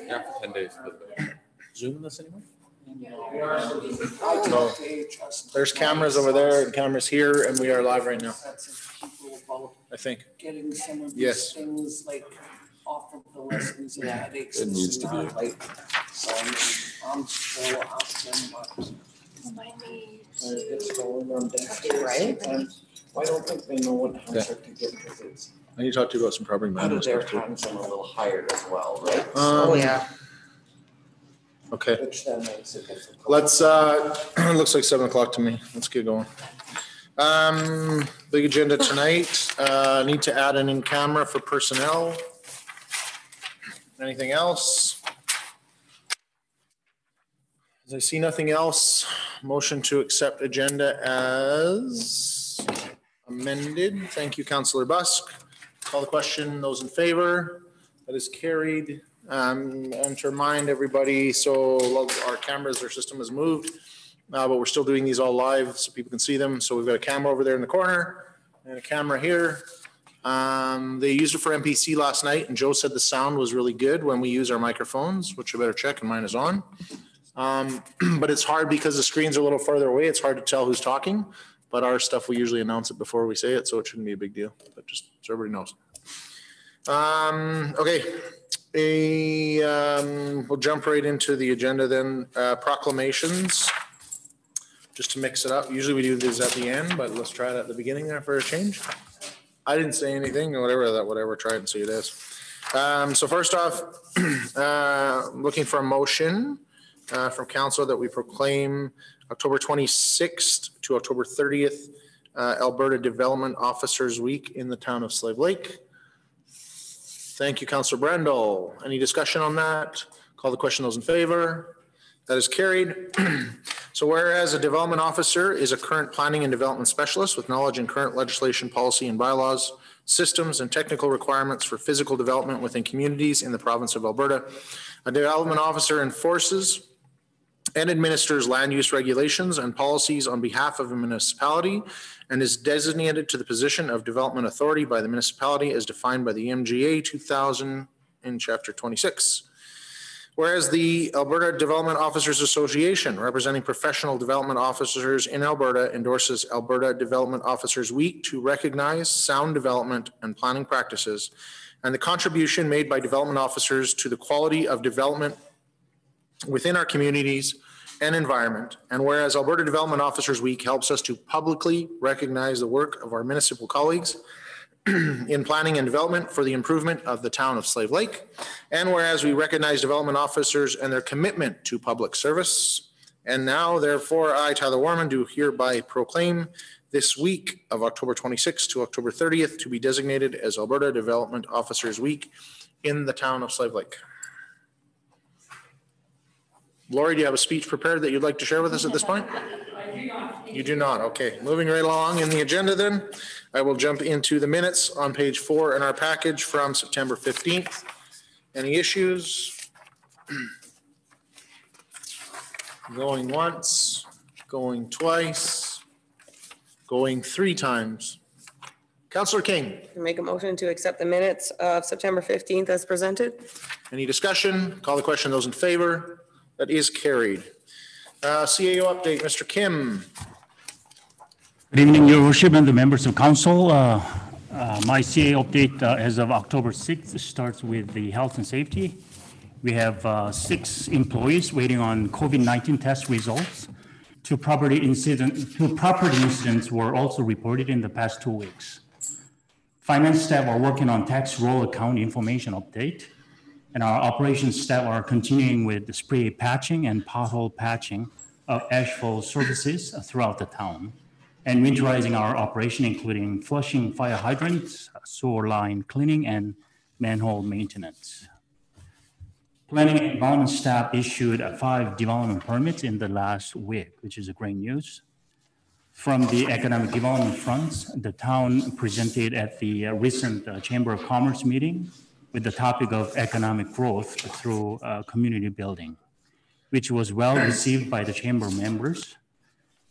Yeah, 10 days. Zoom this anymore? No. There's cameras over there and cameras here, and we are live right now. I think. Getting some of these things like off of the listings and headaches. It needs to be. So I'm still asking what. It's going on deck, right? And I don't think they know what handshake to get because it's. I need to talk to you about some property Out of management their stuff too. hands and a little higher as well, right? Oh, yeah. Okay. Which then makes it difficult. Let's, looks like 7 o'clock to me. Let's get going. Big agenda tonight. Need to add an in-camera for personnel. Anything else? As I see nothing else, motion to accept agenda as amended. Thank you, Councillor Busk. Call the question. Those in favor? That is carried. And to remind everybody, so our cameras, our system has moved, but we're still doing these all live so people can see them. So we've got a camera over there in the corner and a camera here. They used it for MPC last night, and Joe said the sound was really good when we use our microphones, which I better check, and mine is on. But it's hard because the screens are a little farther away. It's hard to tell who's talking, but our stuff, we usually announce it before we say it, so it shouldn't be a big deal, but just so everybody knows. Okay. We'll jump right into the agenda then. Proclamations, just to mix it up. Usually we do this at the end, but let's try it at the beginning there for a change. I didn't say anything, or whatever, try it and see it is. So first off, looking for a motion from council that we proclaim October 26th to October 30th, Alberta Development Officers Week in the town of Slave Lake. Thank you, Councillor Brandel. Any discussion on that? Call the question. Those in favor? That is carried. So whereas a development officer is a current planning and development specialist with knowledge in current legislation, policy and bylaws, systems and technical requirements for physical development within communities in the province of Alberta, a development officer enforces and administers land use regulations and policies on behalf of a municipality and is designated to the position of development authority by the municipality as defined by the MGA 2000 in Chapter 26. Whereas the Alberta Development Officers Association, representing professional development officers in Alberta, endorses Alberta Development Officers Week to recognize sound development and planning practices and the contribution made by development officers to the quality of development within our communities and environment. And whereas Alberta Development Officers Week helps us to publicly recognize the work of our municipal colleagues in planning and development for the improvement of the town of Slave Lake. And whereas we recognize development officers and their commitment to public service. And now, therefore, I, Tyler Warman, do hereby proclaim this week of October 26th to October 30th to be designated as Alberta Development Officers Week in the town of Slave Lake. Lori, do you have a speech prepared that you'd like to share with us at this point? I do not. You do not. Okay. Moving right along in the agenda then, I will jump into the minutes on page 4 in our package from September 15th. Any issues? Going once, going twice, going 3 times. Councillor King. Make a motion to accept the minutes of September 15th as presented. Any discussion? Call the question. Those in favor? That is carried. CAO update, Mr. Kim. Good evening, Your Worship and the members of council. My CAO update as of October 6th starts with the health and safety. We have 6 employees waiting on COVID-19 test results. 2 property incidents were also reported in the past 2 weeks. Finance staff are working on tax roll account information update. And our operations staff are continuing with the spray patching and pothole patching of asphalt surfaces throughout the town, and winterizing our operation, including flushing fire hydrants, sewer line cleaning, and manhole maintenance. Planning and development staff issued 5 development permits in the last week, which is a great news. From the economic development fronts, the town presented at the recent Chamber of Commerce meeting with the topic of economic growth through community building, which was well received by the chamber members.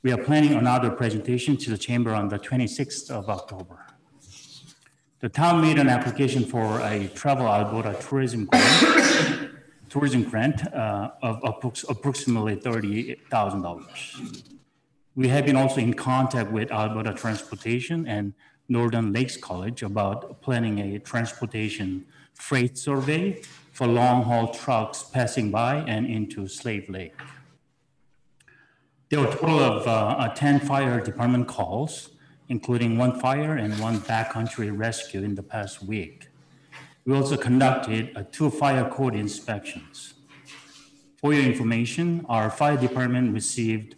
We are planning another presentation to the chamber on the 26th of October. The town made an application for a Travel Alberta tourism grant. tourism grant of approximately $30,000. We have been also in contact with Alberta Transportation and Northern Lakes College about planning a transportation freight survey for long-haul trucks passing by and into Slave Lake. There were a total of 10 fire department calls, including 1 fire and 1 backcountry rescue in the past week. We also conducted 2 fire code inspections. For your information, our fire department received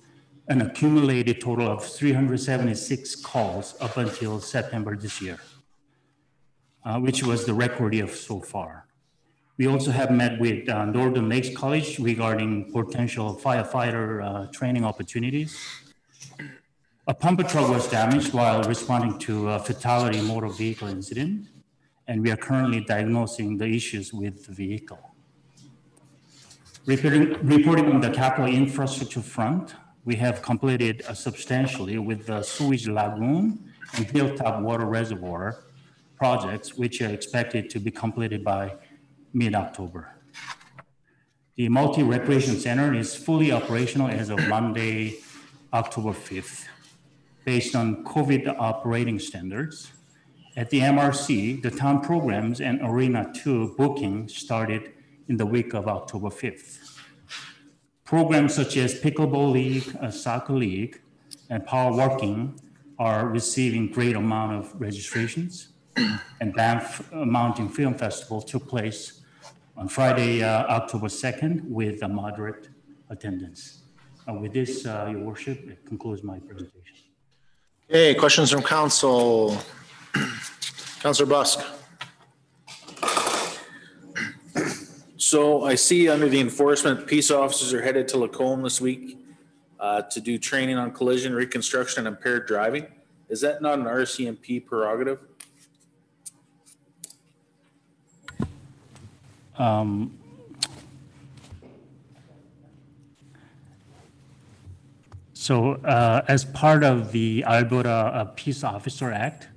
an accumulated total of 376 calls up until September this year, which was the record year so far. We also have met with Northern Lakes College regarding potential firefighter training opportunities. A pumper truck was damaged while responding to a fatality motor vehicle incident, and we are currently diagnosing the issues with the vehicle. Reporting on the capital infrastructure front, we have completed substantially with the sewage lagoon and hilltop water reservoir projects, which are expected to be completed by mid-October. The multi-recreation center is fully operational as of Monday, October 5th. Based on COVID operating standards, at the MRC, the town programs and Arena 2 booking started in the week of October 5th. Programs such as Pickleball League, Soccer League, and Power Walking are receiving great amount of registrations. And Banff Mountain Film Festival took place on Friday, October 2nd with a moderate attendance. With this, Your Worship, it concludes my presentation. Okay, questions from council. Councillor Busk. So I see under the enforcement, peace officers are headed to Lacombe this week to do training on collision, reconstruction, and impaired driving. Is that not an RCMP prerogative? So as part of the Alberta Peace Officer Act,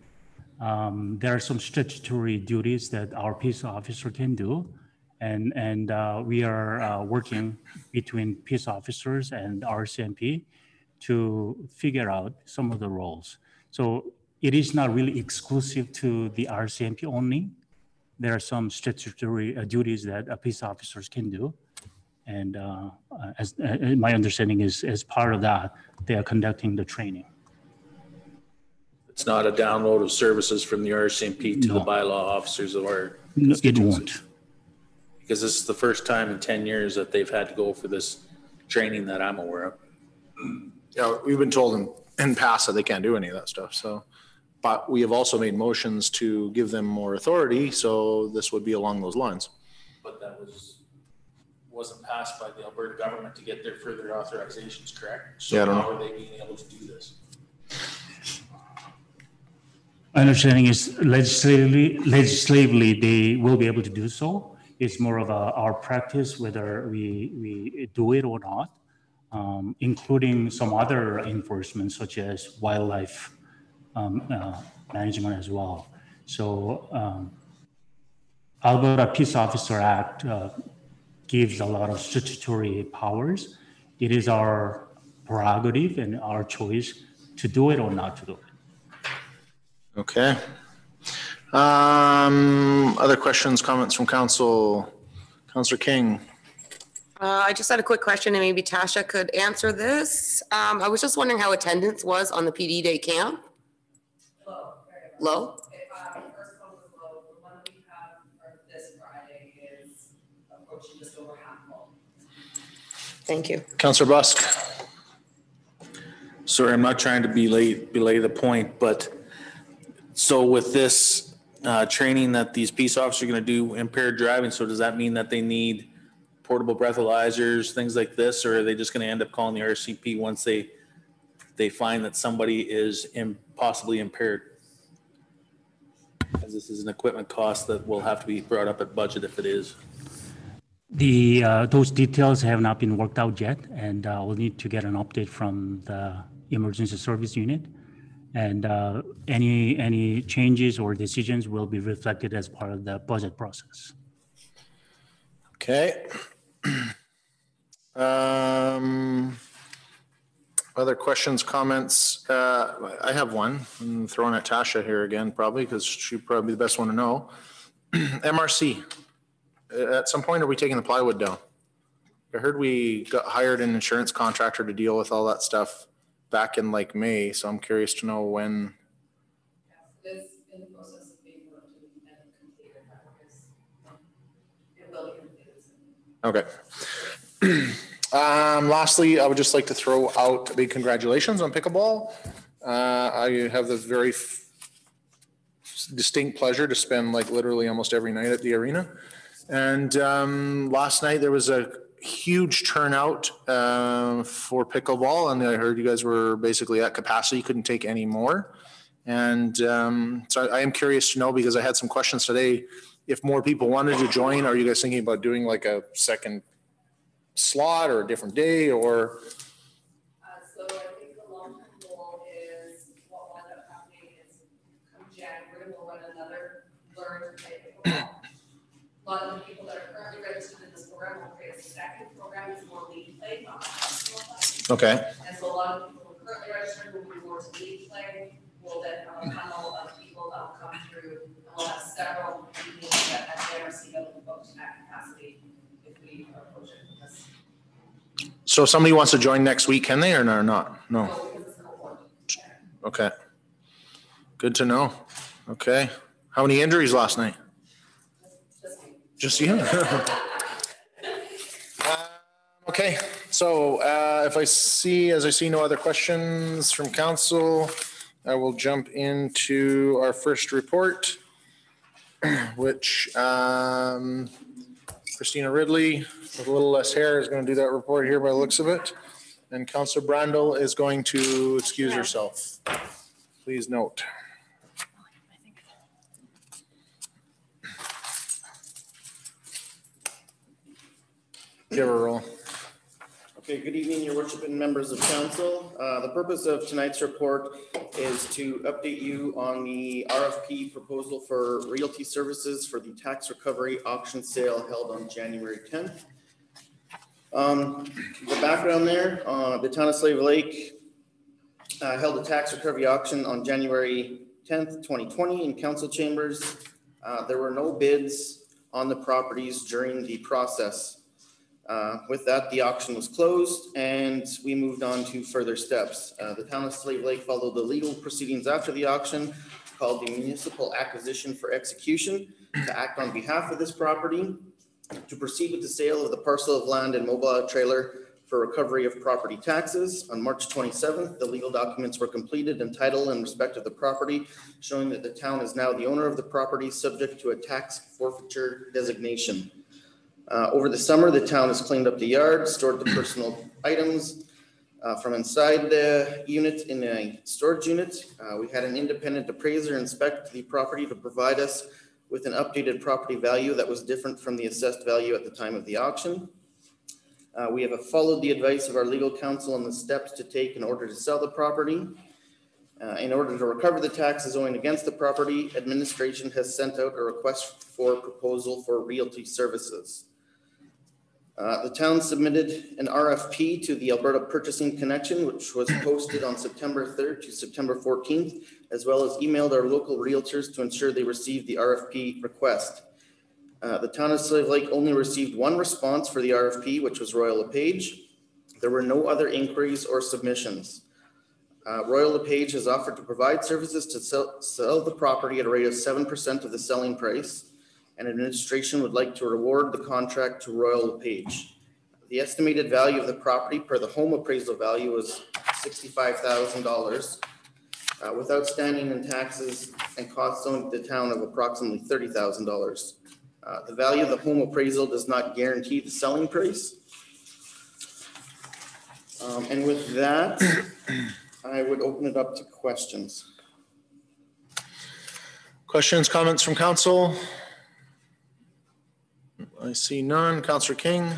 there are some statutory duties that our peace officer can do. And we are working between peace officers and RCMP to figure out some of the roles. So it is not really exclusive to the RCMP only. There are some statutory duties that peace officers can do. And as my understanding is, as part of that, they are conducting the training. It's not a download of services from the RCMP to the bylaw officers of our No, it won't. Because this is the first time in 10 years that they've had to go for this training that I'm aware of. Yeah, we've been told in past that they can't do any of that stuff. So, but we have also made motions to give them more authority. So this would be along those lines. But that wasn't passed by the Alberta government to get their further authorizations, correct? So yeah, I don't know. How are they being able to do this? My understanding is legislatively they will be able to do so. It's more of our practice whether we do it or not, including some other enforcement such as wildlife management as well. So Alberta Peace Officer Act gives a lot of statutory powers. It is our prerogative and our choice to do it or not to do it. Okay. Other questions, comments from council? Councillor King. I just had a quick question and maybe Tasha could answer this. I was just wondering how attendance was on the PD Day camp. Low. Low? The first one was low. The one that we have for this Friday is approaching just over half full. Thank you. Councillor Busk. Sorry, I'm not trying to belay the point, but so with this training that these peace officers are going to do impaired driving, so does that mean that they need portable breathalyzers, things like this, or are they just going to end up calling the RCP once they find that somebody is possibly impaired? As this is an equipment cost that will have to be brought up at budget if it is. Those details have not been worked out yet, and we'll need to get an update from the emergency service unit. And any changes or decisions will be reflected as part of the budget process. Okay. Other questions, comments? I have one. I'm throwing at Tasha here again, probably, because she'd probably be the best one to know. MRC. At some point, are we taking the plywood down? I heard we hired an insurance contractor to deal with all that stuff back in like May, so I'm curious to know when. This in the process of being worked and completed. It will be completed soon. Okay. Lastly, I would just like to throw out a big congratulations on pickleball. I have the very distinct pleasure to spend like literally almost every night at the arena. And last night there was a huge turnout for pickleball, and I heard you guys were basically at capacity, couldn't take any more. And so I am curious to know, because I had some questions today, if more people wanted to join, are you guys thinking about doing like a second slot or a different day, or? So I think the long-term goal is what will end up happening is come January, we'll run another learn to play pickleball. A lot of the people that are currently registered in this program will create a second program. It's more league play, not professional play. Okay. And so a lot of people who are currently registered will be more to league play. We'll then have a panel of people that will come through, and we'll have several meetings at the NRC that will be booked at capacity if we approach it. So if somebody wants to join next week, can they or not? No. Okay. Good to know. Okay. How many injuries last night? Just you? Okay. So as I see no other questions from council, I will jump into our first report, which Christina Ridley, with a little less hair, is going to do that report here by the looks of it. And Councillor Brandel is going to excuse herself. Please note. Give her a roll. Okay, good evening, your worship and members of council. The purpose of tonight's report is to update you on the RFP proposal for realty services for the tax recovery auction sale held on January 10th. The background there, the town of Slave Lake held a tax recovery auction on January 10th, 2020 in council chambers. There were no bids on the properties during the process. With that, the auction was closed and we moved on to further steps. The town of Slave Lake followed the legal proceedings after the auction, called the municipal acquisition for execution, to act on behalf of this property, to proceed with the sale of the parcel of land and mobile trailer for recovery of property taxes. On March 27th, the legal documents were completed and title in respect of the property, showing that the town is now the owner of the property, subject to a tax forfeiture designation. Over the summer, the town has cleaned up the yard, stored the personal items from inside the unit in a storage unit. We had an independent appraiser inspect the property to provide us with an updated property value that was different from the assessed value at the time of the auction. We have followed the advice of our legal counsel on the steps to take in order to sell the property. In order to recover the taxes owing against the property, administration has sent out a request for proposal for realty services. The town submitted an RFP to the Alberta Purchasing Connection, which was posted on September 3rd to September 14th, as well as emailed our local realtors to ensure they received the RFP request. The town of Slave Lake only received one response for the RFP, which was Royal LePage. There were no other inquiries or submissions. Royal LePage has offered to provide services to sell the property at a rate of 7% of the selling price, and administration would like to reward the contract to Royal LePage. The estimated value of the property per the home appraisal value was $65,000, with outstanding and taxes and costs owing to the town of approximately $30,000. The value of the home appraisal does not guarantee the selling price. And with that, I would open it up to questions. Questions, comments from council? I see none. Councillor King.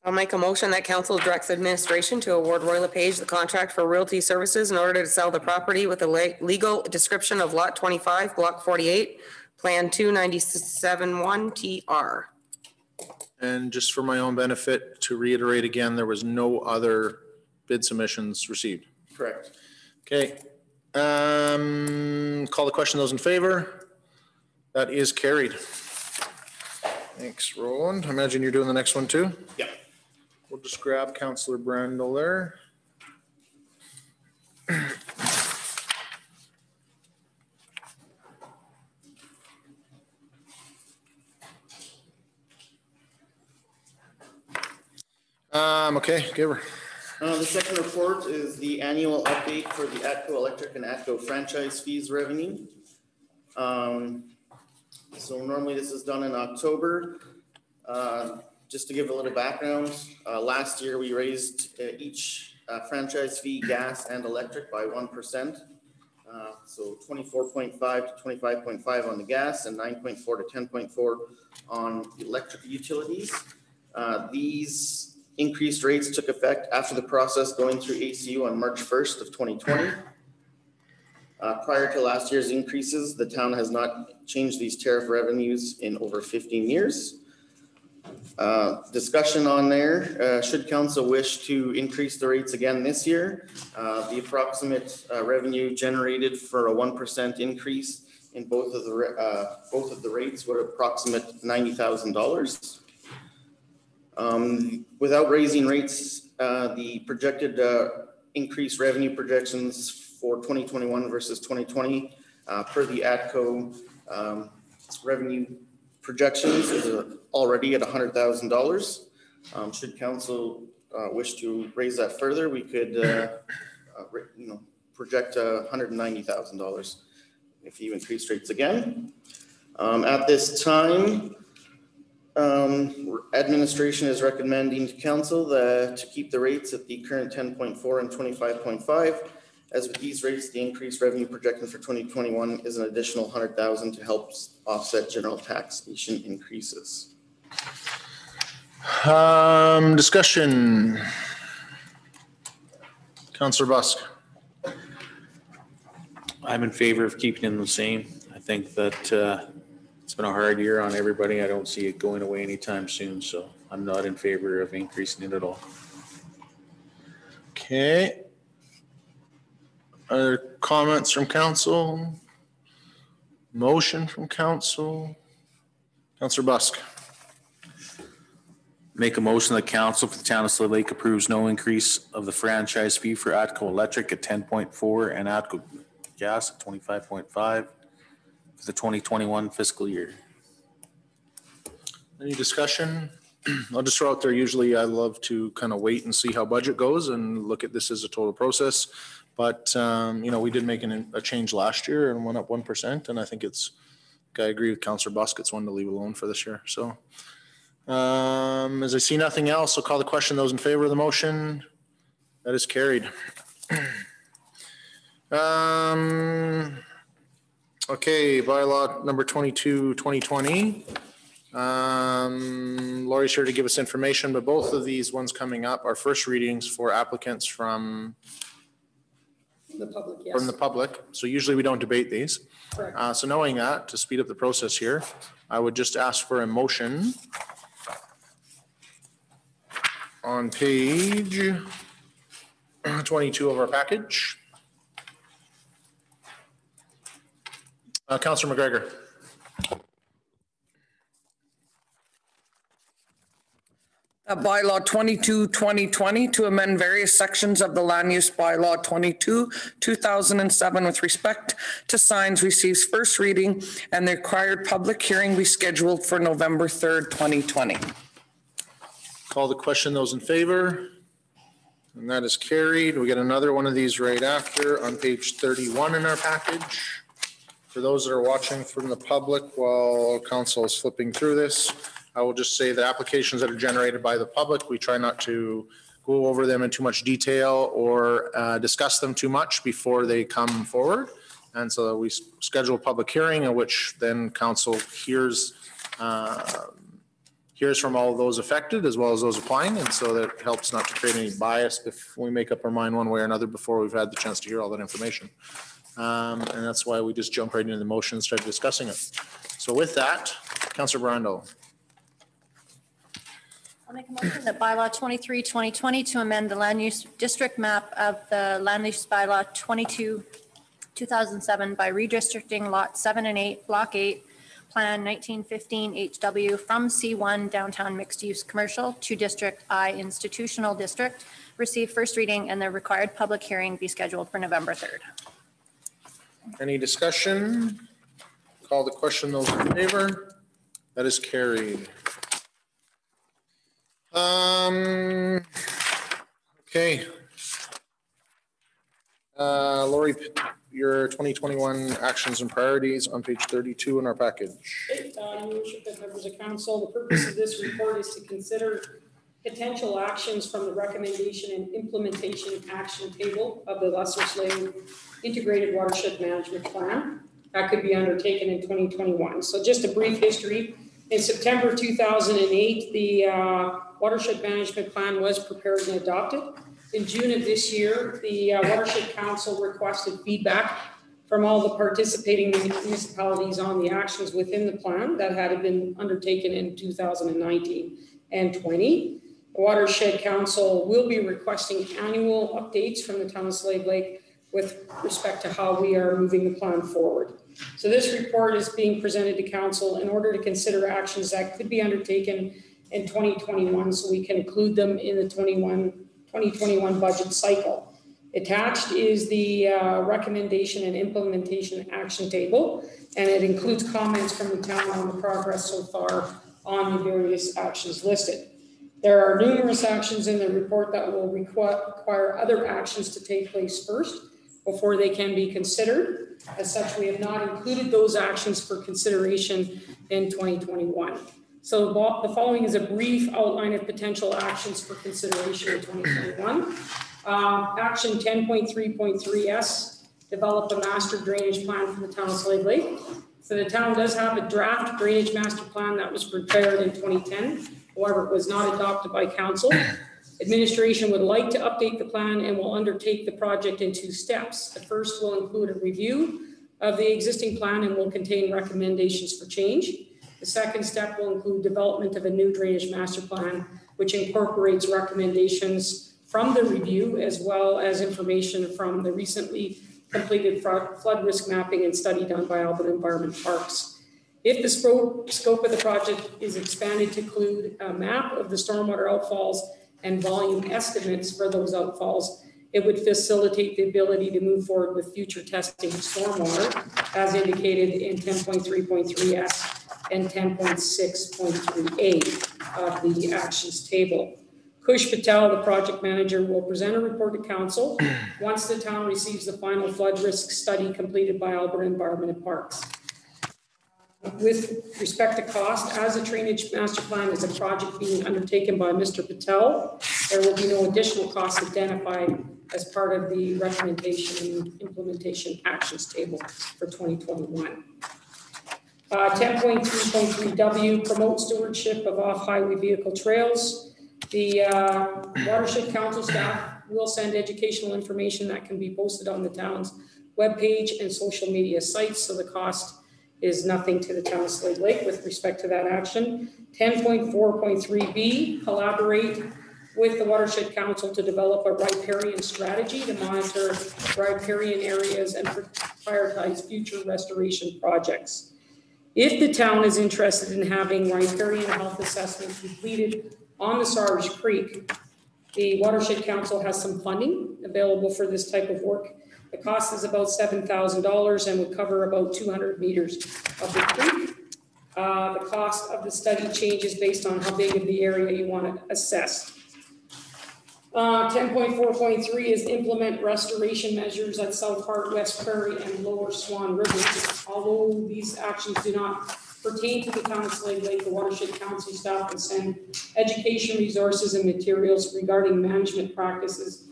I'll make a motion that council directs administration to award Roy LePage the contract for realty services in order to sell the property with a legal description of lot 25, block 48, plan 297-1 TR. And just for my own benefit, to reiterate again, there was no other bid submissions received. Correct. Okay. Call the question. Those in favor? That is carried. Thanks, Roland. I imagine you're doing the next one too? Yeah. We'll just grab Councillor Brandel there. Okay, give her. The second report is the annual update for the Atco Electric and Atco franchise fees revenue. So normally this is done in October. Just to give a little background, last year we raised each franchise fee, gas and electric, by 1%. So 24.5 to 25.5 on the gas and 9.4 to 10.4 on electric utilities. These increased rates took effect after the process going through ACU on March 1st of 2020. Prior to last year's increases, the town has not changed these tariff revenues in over 15 years. Discussion on there, should council wish to increase the rates again this year, the approximate revenue generated for a 1% increase in both of the rates would approximate $90,000. Without raising rates, the projected increased revenue projections for 2021 versus 2020 per the Atco revenue projections is already at $100,000. Should council wish to raise that further, we could project $190,000 if you increase rates again. At this time, administration is recommending to council to keep the rates at the current 10.4 and 25.5. As with these rates, the increased revenue projection for 2021 is an additional $100,000 to help offset general taxation increases. Discussion. Councillor Busk. I'm in favor of keeping them the same. I think that it's been a hard year on everybody. I don't see it going away anytime soon, so I'm not in favor of increasing it at all. Okay. Other comments from council? Motion from council? Councillor Busk. Make a motion that council for the town of Slave Lake approves no increase of the franchise fee for Atco Electric at 10.4 and Atco Gas at 25.5 for the 2021 fiscal year. Any discussion? I'll just throw out there, usually I love to kind of wait and see how budget goes and look at this as a total process. But, we did make a change last year and went up 1%. And I think I agree with Councillor Busk, it's one to leave alone for this year. So as I see nothing else, I'll call the question. Those in favor of the motion? That is carried. Okay, bylaw number 22, 2020. Lori's here to give us information, but both of these ones coming up are first readings for applicants from The public, yes. from the public. So usually we don't debate these. Correct. So knowing that, to speed up the process here, I would just ask for a motion on page 22 of our package. Councillor McGregor. Bylaw 22, 2020 to amend various sections of the land use bylaw 22, 2007 with respect to signs receives first reading and the required public hearing be scheduled for November 3rd, 2020. Call the question. Those in favor? And that is carried. We get another one of these right after on page 31 in our package. For those that are watching from the public while council is flipping through this, I will just say that applications that are generated by the public, we try not to go over them in too much detail or discuss them too much before they come forward. And so we schedule a public hearing in which then council hears from all of those affected as well as those applying. And so that helps not to create any bias if we make up our mind one way or another before we've had the chance to hear all that information. And that's why we just jump right into the motion and start discussing it. So with that, Councillor Brando. I'll make a motion that bylaw 23, 2020 to amend the land use district map of the land use bylaw 22, 2007 by redistricting lot 7 and 8, block 8, plan 1915 HW from C1 downtown mixed use commercial to district I institutional district, receive first reading and the required public hearing be scheduled for November 3rd. Any discussion? Call the question. Those in favor? That is carried. Okay. Lori, your 2021 actions and priorities on page 32 in our package. Your worship and members of council, the purpose of this report is to consider potential actions from the recommendation and implementation action table of the Lesser Slave Integrated Watershed Management Plan that could be undertaken in 2021. So just a brief history. In September 2008, the Watershed Management Plan was prepared and adopted. In June of this year, the Watershed Council requested feedback from all the participating municipalities on the actions within the plan that had been undertaken in 2019 and 20. The Watershed Council will be requesting annual updates from the town of Slave Lake with respect to how we are moving the plan forward. So this report is being presented to council in order to consider actions that could be undertaken in 2021 so we can include them in the 2021 budget cycle. Attached is the recommendation and implementation action table, and it includes comments from the town on the progress so far on the various actions listed. There are numerous actions in the report that will require other actions to take place first before they can be considered. As such, we have not included those actions for consideration in 2021. So the following is a brief outline of potential actions for consideration in 2021. Action 10.3.3S, develop a master drainage plan for the town of Slave Lake. So the town does have a draft drainage master plan that was prepared in 2010. However, it was not adopted by council. Administration would like to update the plan and will undertake the project in 2 steps. The first will include a review of the existing plan and will contain recommendations for change. The second step will include development of a new drainage master plan, which incorporates recommendations from the review as well as information from the recently completed flood risk mapping and study done by Alberta Environment Parks. If the scope of the project is expanded to include a map of the stormwater outfalls and volume estimates for those outfalls, it would facilitate the ability to move forward with future testing of stormwater as indicated in 10.3.3S and 10.6.3A of the actions table. Kush Patel, the project manager, will present a report to council once the town receives the final flood risk study completed by Alberta Environment and Parks. With respect to cost, as a drainage master plan is a project being undertaken by Mr. Patel, there will be no additional costs identified as part of the recommendation and implementation actions table for 2021. 10.3.3W, promote stewardship of off-highway vehicle trails. The Watershed Council staff will send educational information that can be posted on the town's webpage and social media sites, so the cost is nothing to the town of Slave Lake with respect to that action. 10.4.3B, collaborate with the Watershed Council to develop a riparian strategy to monitor riparian areas and prioritize future restoration projects. If the town is interested in having riparian health assessments completed on the Sarge Creek, the Watershed Council has some funding available for this type of work. The cost is about $7,000 and would cover about 200 meters of the creek. The cost of the study changes based on how big of the area you want to assess. 10.4.3 is implement restoration measures at South Heart, West Prairie, and Lower Swan Rivers. Although these actions do not pertain to the town of Slave Lake, the Watershed Council staff will send education resources and materials regarding management practices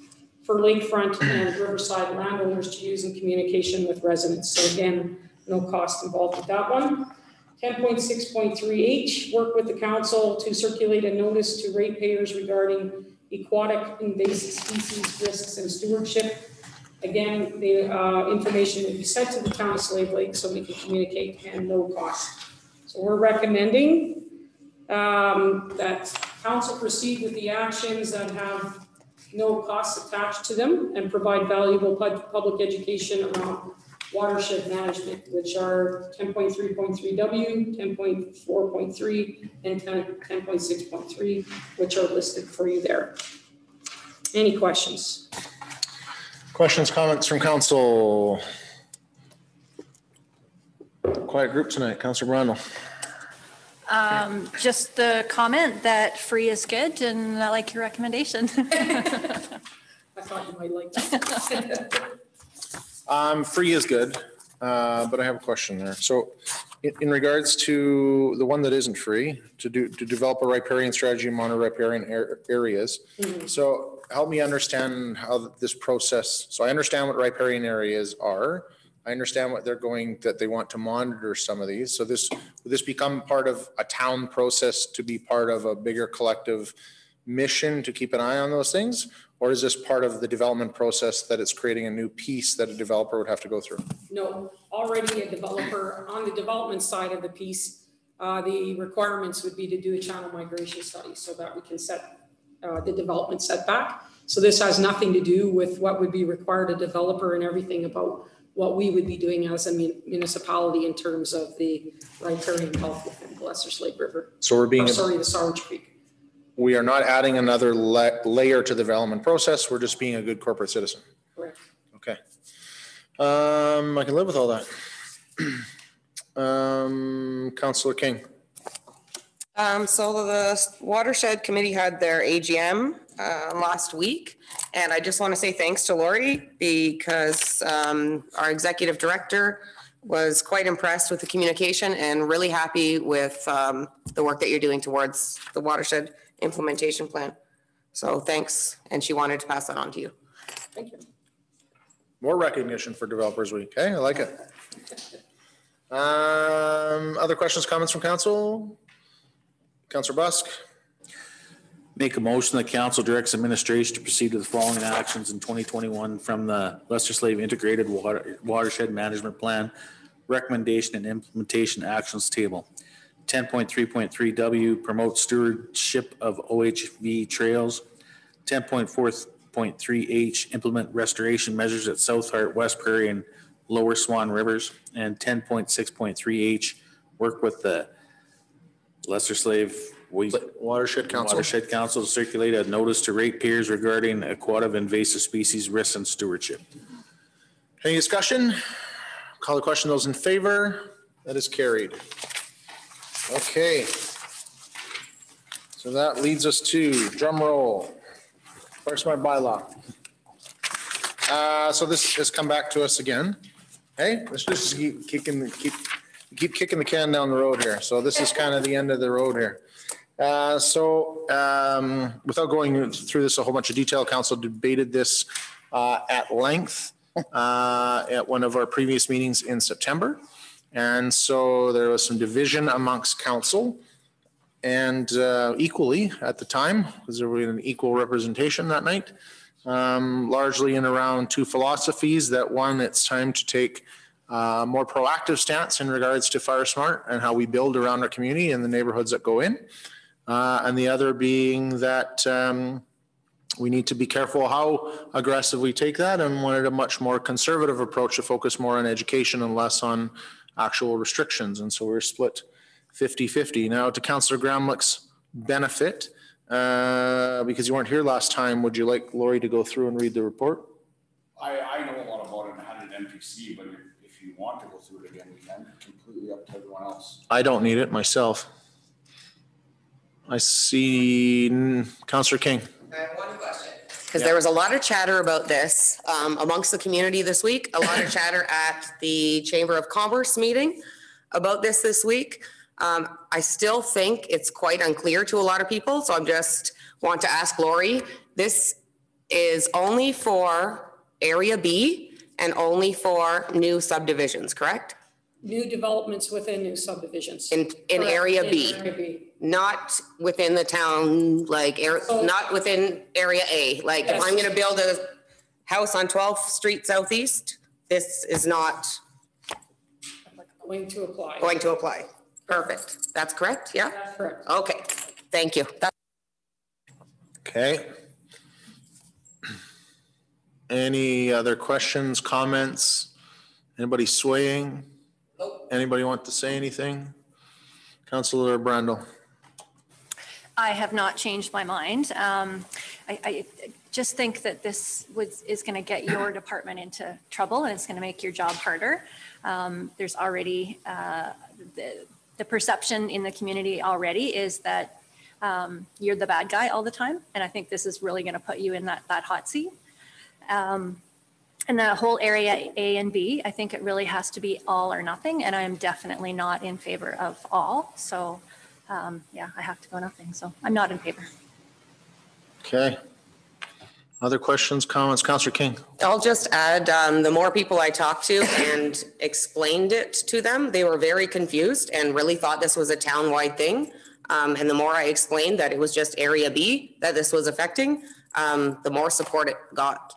for lakefront and riverside landowners to use in communication with residents. So again, no cost involved with that one. 10.6.3H, work with the council to circulate a notice to ratepayers regarding aquatic invasive species risks and stewardship. Again, the information will be sent to the town of Slave Lake so we can communicate and no cost. So we're recommending that council proceed with the actions that have no costs attached to them and provide valuable public education around watershed management, which are 10.3.3W, 10.4.3, and 10.6.3, which are listed for you there. Any questions? Questions, comments from council? Quiet group tonight. Councillor Brundle. Just the comment that free is good, and I like your recommendation. I thought you might like that. Free is good, but I have a question there. So in regards to the one that isn't free, to develop a riparian strategy and monitor riparian areas. Mm-hmm. So help me understand how this process, so I understand what riparian areas are. I understand what that they want to monitor some of these. So will this become part of a town process to be part of a bigger collective mission to keep an eye on those things? Or is this part of the development process that it's creating a new piece that a developer would have to go through? No, already a developer on the development side of the piece, the requirements would be to do a channel migration study so that we can set the development setback. So this has nothing to do with what would be required a developer and everything about what we would be doing as a municipality in terms of the riparian health within the Lesser Slave River. So we're being, the Sawridge Creek. We are not adding another layer to the development process. We're just being a good corporate citizen. Correct. Okay. I can live with all that. Councillor King. So the Watershed Committee had their AGM last week, and I just want to say thanks to Lori because our executive director was quite impressed with the communication and really happy with the work that you're doing towards the Watershed implementation plan. So thanks, and she wanted to pass that on to you. Thank you. More recognition for Developers Week. Okay, I like it. Other questions, comments from council? Councillor Busk. Make a motion that council directs administration to proceed with the following actions in 2021 from the Lesser Slave Integrated Watershed Management Plan Recommendation and Implementation Actions Table. 10.3.3W, promote stewardship of OHV trails. 10.4.3H, implement restoration measures at South Heart, West Prairie, and Lower Swan Rivers. And 10.6.3H, work with the Lesser Slave Watershed Council to circulate a notice to ratepayers regarding aquatic invasive species risks and stewardship. Any discussion? Call the question. Those in favor? That is carried. Okay. So that leads us to drum roll. First, my bylaw. So this has come back to us again. Hey, let's just keep kicking the can down the road here. So this is kind of the end of the road here. Without going through this a whole bunch of detail, council debated this at length at one of our previous meetings in September. And so there was some division amongst council and equally at the time, because there was an equal representation that night, largely in around two philosophies. That one, it's time to take a more proactive stance in regards to Fire Smart and how we build around our community and the neighborhoods that go in. And the other being that we need to be careful how aggressive we take that, and wanted a much more conservative approach to focus more on education and less on actual restrictions. And so we're split 50-50. Now, to Councillor Gramlich's benefit, because you weren't here last time, would you like Lori to go through and read the report? I know a lot about it and had an NPC, but if you want to go through it again, we can. Completely up to everyone else. I don't need it myself. I see Councillor King. I have one question. Because there was a lot of chatter about this amongst the community this week, a lot of chatter at the Chamber of Commerce meeting about this week. I still think it's quite unclear to a lot of people. So I'm just want to ask Lori, this is only for Area B and only for new subdivisions, correct? New developments within new subdivisions. In Area B. Area B. Not within the town, like, not within Area A. Like, if I'm going to build a house on 12th Street Southeast, this is not going to apply. Going to apply. Perfect. That's correct? Yeah? That's correct. Okay. Thank you. Okay. Any other questions, comments? Anybody swaying? Nope. Anybody want to say anything? Councillor Brandel. I have not changed my mind. I just think that this is going to get your department into trouble and it's going to make your job harder. There's already, the perception in the community already is that you're the bad guy all the time. And I think this is really going to put you in that hot seat. And the whole area A and B, I think it really has to be all or nothing. And I'm definitely not in favor of all. So yeah, I have to go nothing. So I'm not in favor. Okay. Other questions, comments? Councillor King. I'll just add, the more people I talked to and explained it to them, they were very confused and really thought this was a town-wide thing. And the more I explained that it was just area B that this was affecting, the more support it got.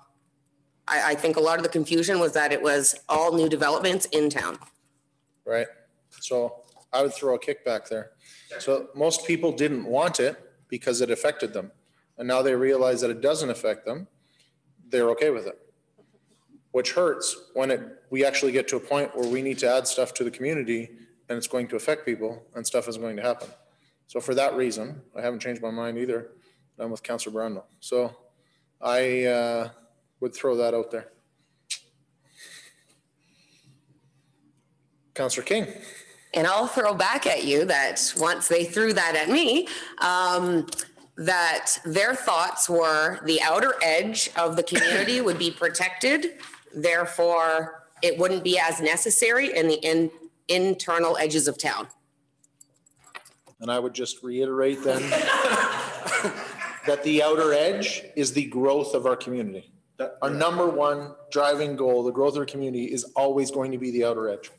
I think a lot of the confusion was that it was all new developments in town. Right. So I would throw a kickback there. So most people didn't want it because it affected them. And now they realize that it doesn't affect them. They're okay with it. Which hurts when we actually get to a point where we need to add stuff to the community and it's going to affect people and stuff is going to happen. So for that reason, I haven't changed my mind either. I'm with Councillor Brandel. So I would throw that out there. Councillor King. And I'll throw back at you that once they threw that at me, that their thoughts were the outer edge of the community would be protected. Therefore, it wouldn't be as necessary in the internal edges of town. And I would just reiterate then that the outer edge is the growth of our community. Our number one driving goal, the growth of our community, is always going to be the outer edge.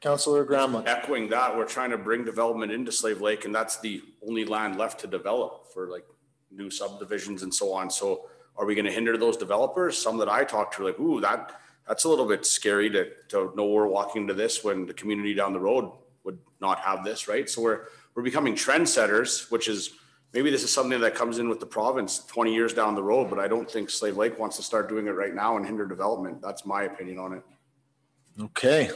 Councillor Gramlin. Echoing that, we're trying to bring development into Slave Lake, and that's the only land left to develop for like new subdivisions and so on. So are we going to hinder those developers? Some that I talked to are like, ooh, that's a little bit scary to know we're walking into this when the community down the road would not have this, right? So we're becoming trendsetters, which is, maybe this is something that comes in with the province 20 years down the road, but I don't think Slave Lake wants to start doing it right now and hinder development. That's my opinion on it. Okay.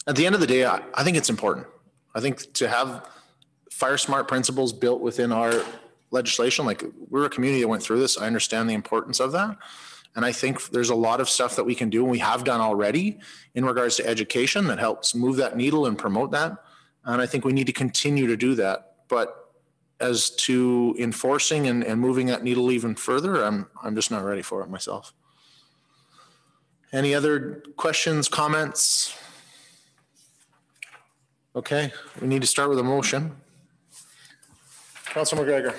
At the end of the day, I think it's important. I think to have fire smart principles built within our legislation, like we're a community that went through this. I understand the importance of that. And I think there's a lot of stuff that we can do and we have done already in regards to education that helps move that needle and promote that. And I think we need to continue to do that. But as to enforcing and moving that needle even further, I'm just not ready for it myself. Any other questions, comments? Okay, we need to start with a motion. Councilor McGregor.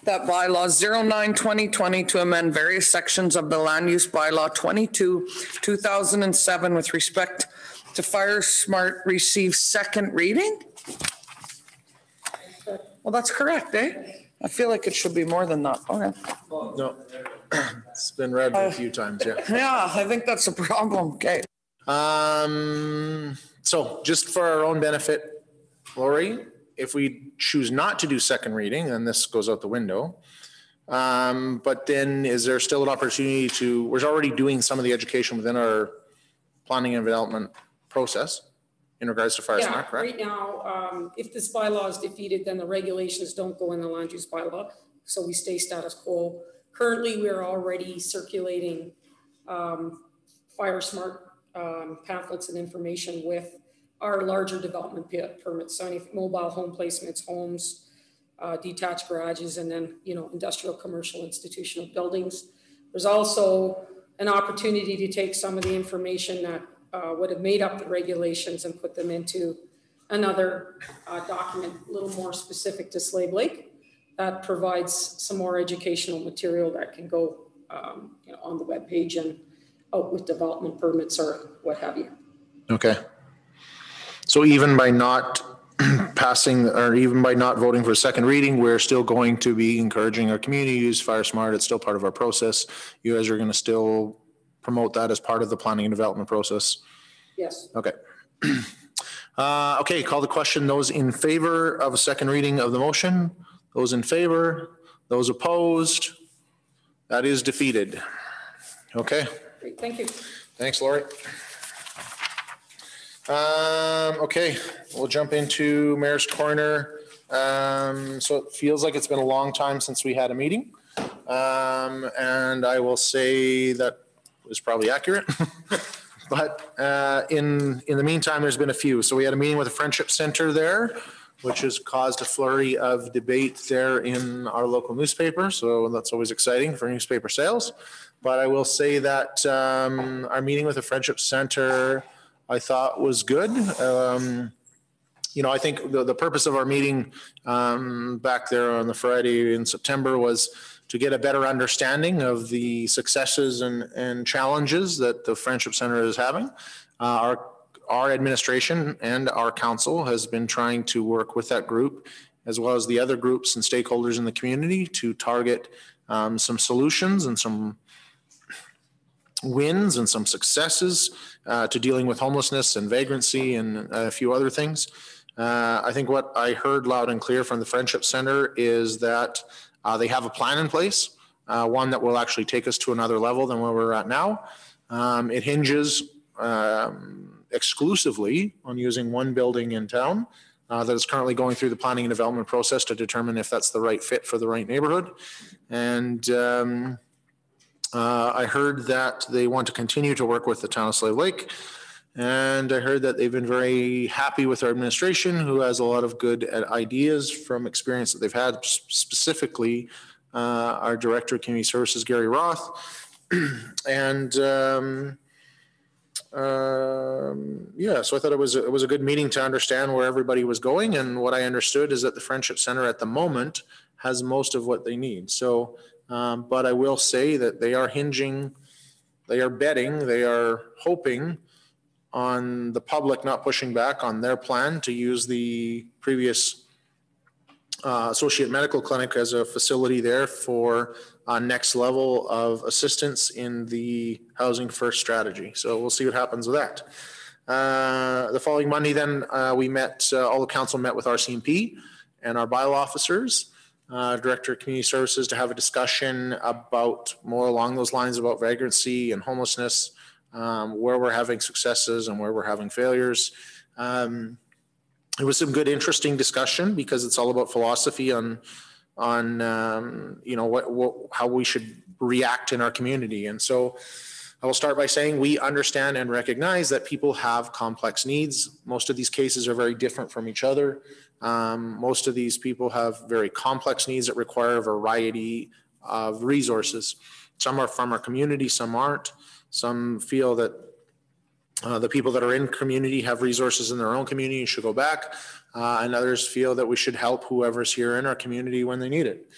That bylaw 09-2020 to amend various sections of the land use bylaw 22-2007 with respect to fire smart receive second reading? Well, that's correct, eh? I feel like it should be more than that. Okay. No, it's been read a few times, yeah. Yeah, I think that's a problem. Okay. So just for our own benefit, Lori, if we choose not to do second reading, then this goes out the window. But then is there still an opportunity we're already doing some of the education within our planning and development process in regards to fire smart, correct? Right now, if this bylaw is defeated, then the regulations don't go in the land use bylaw. So we stay status quo. Currently, we're already circulating fire smart pamphlets and information with our larger development permits. So any mobile home placements, homes, detached garages, and then, industrial, commercial, institutional buildings. There's also an opportunity to take some of the information that would have made up the regulations and put them into another document, a little more specific to Slave Lake, that provides some more educational material that can go on the webpage and out with development permits or what have you. Okay. So even by not passing or even by not voting for a second reading, we're still going to be encouraging our community to use fire smart. It's still part of our process. You guys are going to still promote that as part of the planning and development process. Yes. Okay. Okay, call the question. Those in favor of a second reading of the motion? Those in favor? Those opposed? That is defeated. Okay. Great, thank you. Thanks, Lori. Okay, we'll jump into Mayor's Corner. So it feels like it's been a long time since we had a meeting. And I will say that was probably accurate. But in the meantime, there's been a few. So we had a meeting with the Friendship Center there, which has caused a flurry of debate there in our local newspaper. So that's always exciting for newspaper sales. But I will say that our meeting with the Friendship Center, I thought was good. You know, I think the purpose of our meeting back there on the Friday in September was to get a better understanding of the successes and challenges that the Friendship Center is having. Our administration and our council has been trying to work with that group, as well as the other groups and stakeholders in the community, to target some solutions and some wins and some successes to dealing with homelessness and vagrancy and a few other things. I think what I heard loud and clear from the Friendship Center is that they have a plan in place, one that will actually take us to another level than where we're at now. It hinges exclusively on using one building in town that is currently going through the planning and development process to determine if that's the right fit for the right neighborhood. And I heard that they want to continue to work with the town of Slave Lake. And I heard that they've been very happy with our administration, who has a lot of good ideas from experience that they've had, specifically our Director of Community Services, Gary Roth. And yeah, so I thought it was a good meeting to understand where everybody was going. And what I understood is that the Friendship Center at the moment has most of what they need. So, but I will say that they are hinging, they are betting, they are hoping on the public not pushing back on their plan to use the previous associate medical clinic as a facility there for next level of assistance in the housing first strategy. So we'll see what happens with that. The following Monday then we met, all the council met with RCMP and our bylaw officers, Director of Community Services, to have a discussion about more along those lines about vagrancy and homelessness, where we're having successes and where we're having failures. It was some good, interesting discussion because it's all about philosophy on you know, how we should react in our community. And so I will start by saying we understand and recognize that people have complex needs. Most of these cases are very different from each other. Most of these people have very complex needs that require a variety of resources. Some are from our community, some aren't. Some feel that the people that are in community have resources in their own community and should go back. And others feel that we should help whoever's here in our community when they need it.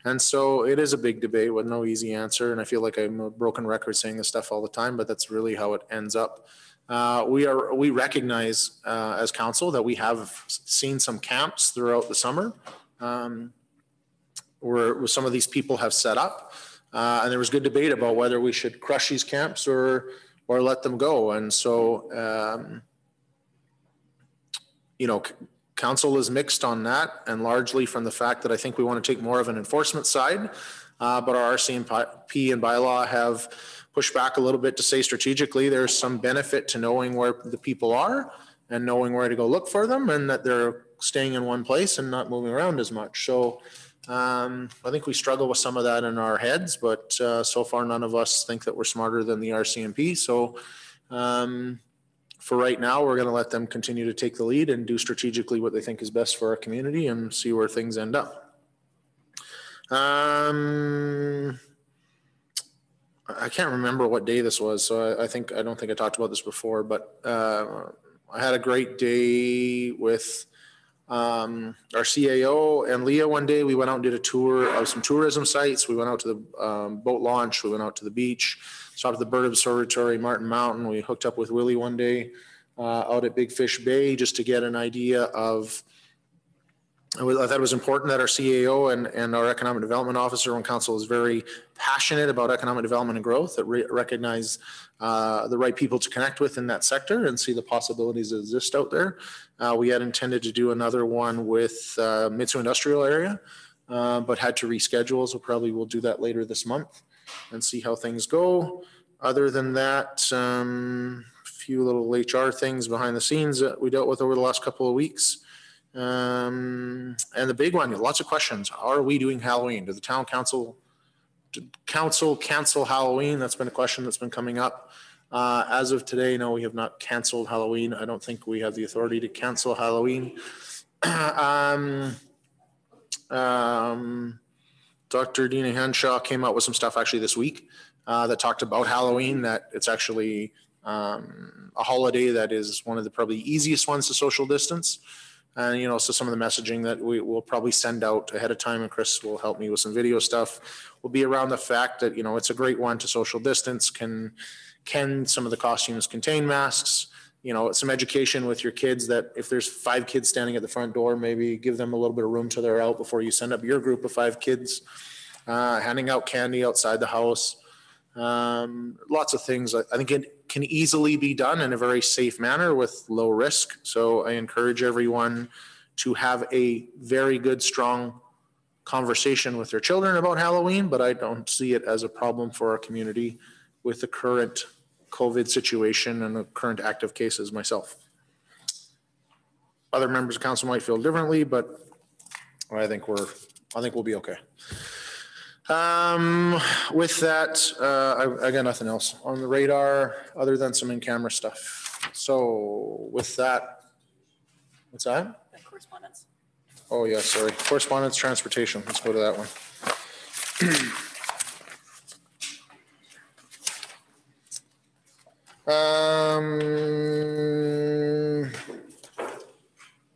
And so it is a big debate with no easy answer. And I feel like I'm a broken record saying this stuff all the time, but that's really how it ends up. We recognize as council that we have seen some camps throughout the summer where some of these people have set up. And there was good debate about whether we should crush these camps or let them go. And so, you know, council is mixed on that, and largely from the fact that I think we want to take more of an enforcement side, but our RCMP and bylaw have pushed back a little bit to say strategically there's some benefit to knowing where the people are and knowing where to go look for them, and that they're staying in one place and not moving around as much. So I think we struggle with some of that in our heads, but so far none of us think that we're smarter than the RCMP. So for right now, we're going to let them continue to take the lead and do strategically what they think is best for our community and see where things end up. I can't remember what day this was, so I don't think I talked about this before, but I had a great day with our CAO and Leah one day. We went out and did a tour of some tourism sites. We went out to the boat launch. We went out to the beach, stopped at the Bird Observatory, Martin Mountain. We hooked up with Willie one day out at Big Fish Bay just to get an idea of I thought it was important that our CAO and our economic development officer on council is very passionate about economic development and growth, that recognize the right people to connect with in that sector and see the possibilities that exist out there. We had intended to do another one with Mitsue Industrial Area, but had to reschedule, so probably we'll do that later this month and see how things go. Other than that, a few little HR things behind the scenes that we dealt with over the last couple of weeks. And the big one, lots of questions. Are we doing Halloween? Did the town council cancel Halloween? That's been a question that's been coming up. As of today, no, we have not canceled Halloween. I don't think we have the authority to cancel Halloween. Dr. Dina Henshaw came out with some stuff actually this week that talked about Halloween, that it's actually a holiday that is one of the probably easiest ones to social distance. And, you know, so some of the messaging that we will probably send out ahead of time, and Chris will help me with some video stuff, will be around the fact that, you know, it's a great one to social distance. Can some of the costumes contain masks? You know, some education with your kids that if there's 5 kids standing at the front door, maybe give them a little bit of room till they're out before you send up your group of 5 kids. Handing out candy outside the house. Lots of things. I think it can easily be done in a very safe manner with low risk. So I encourage everyone to have a very good, strong conversation with their children about Halloween, but I don't see it as a problem for our community with the current COVID situation and the current active cases myself. Other members of council might feel differently, but I think we'll be okay. With that, I got nothing else on the radar other than some in-camera stuff. So with that, what's that? Correspondence. Oh yeah, sorry. Correspondence Transportation. Let's go to that one.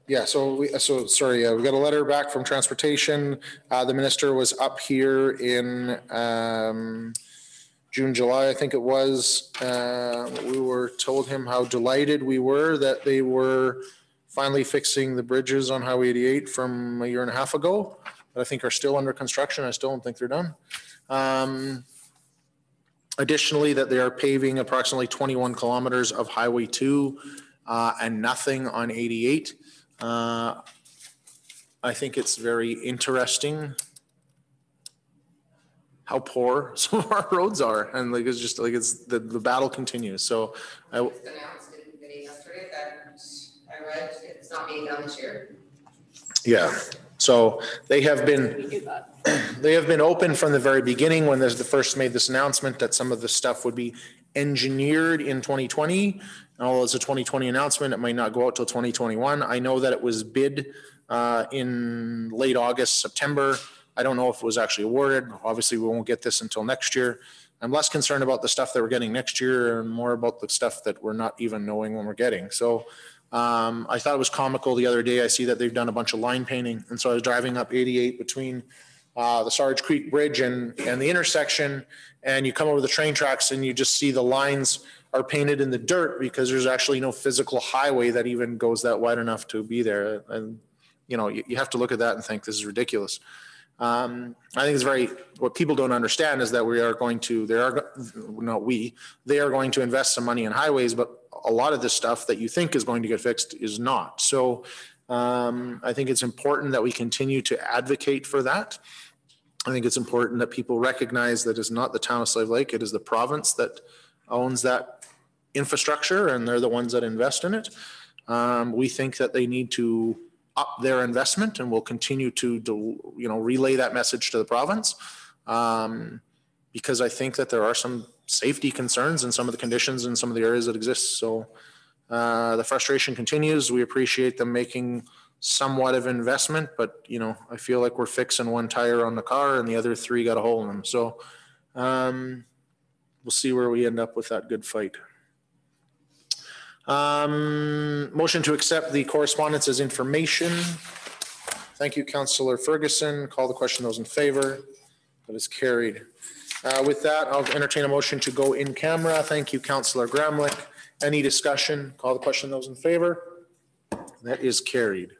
Yeah, we got a letter back from Transportation. The minister was up here in June, July, I think it was. We were told him how delighted we were that they were finally fixing the bridges on Highway 88 from a year and a half ago, that I think are still under construction. I still don't think they're done. Additionally, that they are paving approximately 21 kilometers of Highway 2 and nothing on 88. I think it's very interesting how poor some of our roads are, and like it's just like it's the battle continues. So It's announced in the meeting yesterday that I read it's not being done this year. Yeah. So they have been open from the very beginning when there's the first made this announcement that some of the stuff would be engineered in 2020. Although it's a 2020 announcement, it might not go out till 2021. I know that it was bid in late August, September. I don't know if it was actually awarded. Obviously, we won't get this until next year. I'm less concerned about the stuff that we're getting next year and more about the stuff that we're not even knowing when we're getting. So I thought it was comical the other day. I see that they've done a bunch of line painting. And so I was driving up 88 between the Sarge Creek Bridge and the intersection, and you come over the train tracks and you just see the lines are painted in the dirt because there's actually no physical highway that even goes that wide enough to be there. And, you know, you have to look at that and think this is ridiculous. I think it's what people don't understand is that they are going to invest some money in highways, but a lot of this stuff that you think is going to get fixed is not. So I think it's important that we continue to advocate for that. I think it's important that people recognize that it's not the town of Slave Lake, it is the province that owns that infrastructure, and they're the ones that invest in it. We think that they need to up their investment, and we'll continue to relay that message to the province, because I think that there are some safety concerns in some of the conditions in some of the areas that exist. So the frustration continues. We appreciate them making somewhat of investment, but I feel like we're fixing one tire on the car and the other 3 got a hole in them. So we'll see where we end up with that good fight. Motion to accept the correspondence as information. Thank you, Councillor Ferguson. Call the question. Those in favor? That is carried. With that, I'll entertain a motion to go in camera. Thank you, Councillor Gramlich. Any discussion? Call the question. Those in favor? That is carried.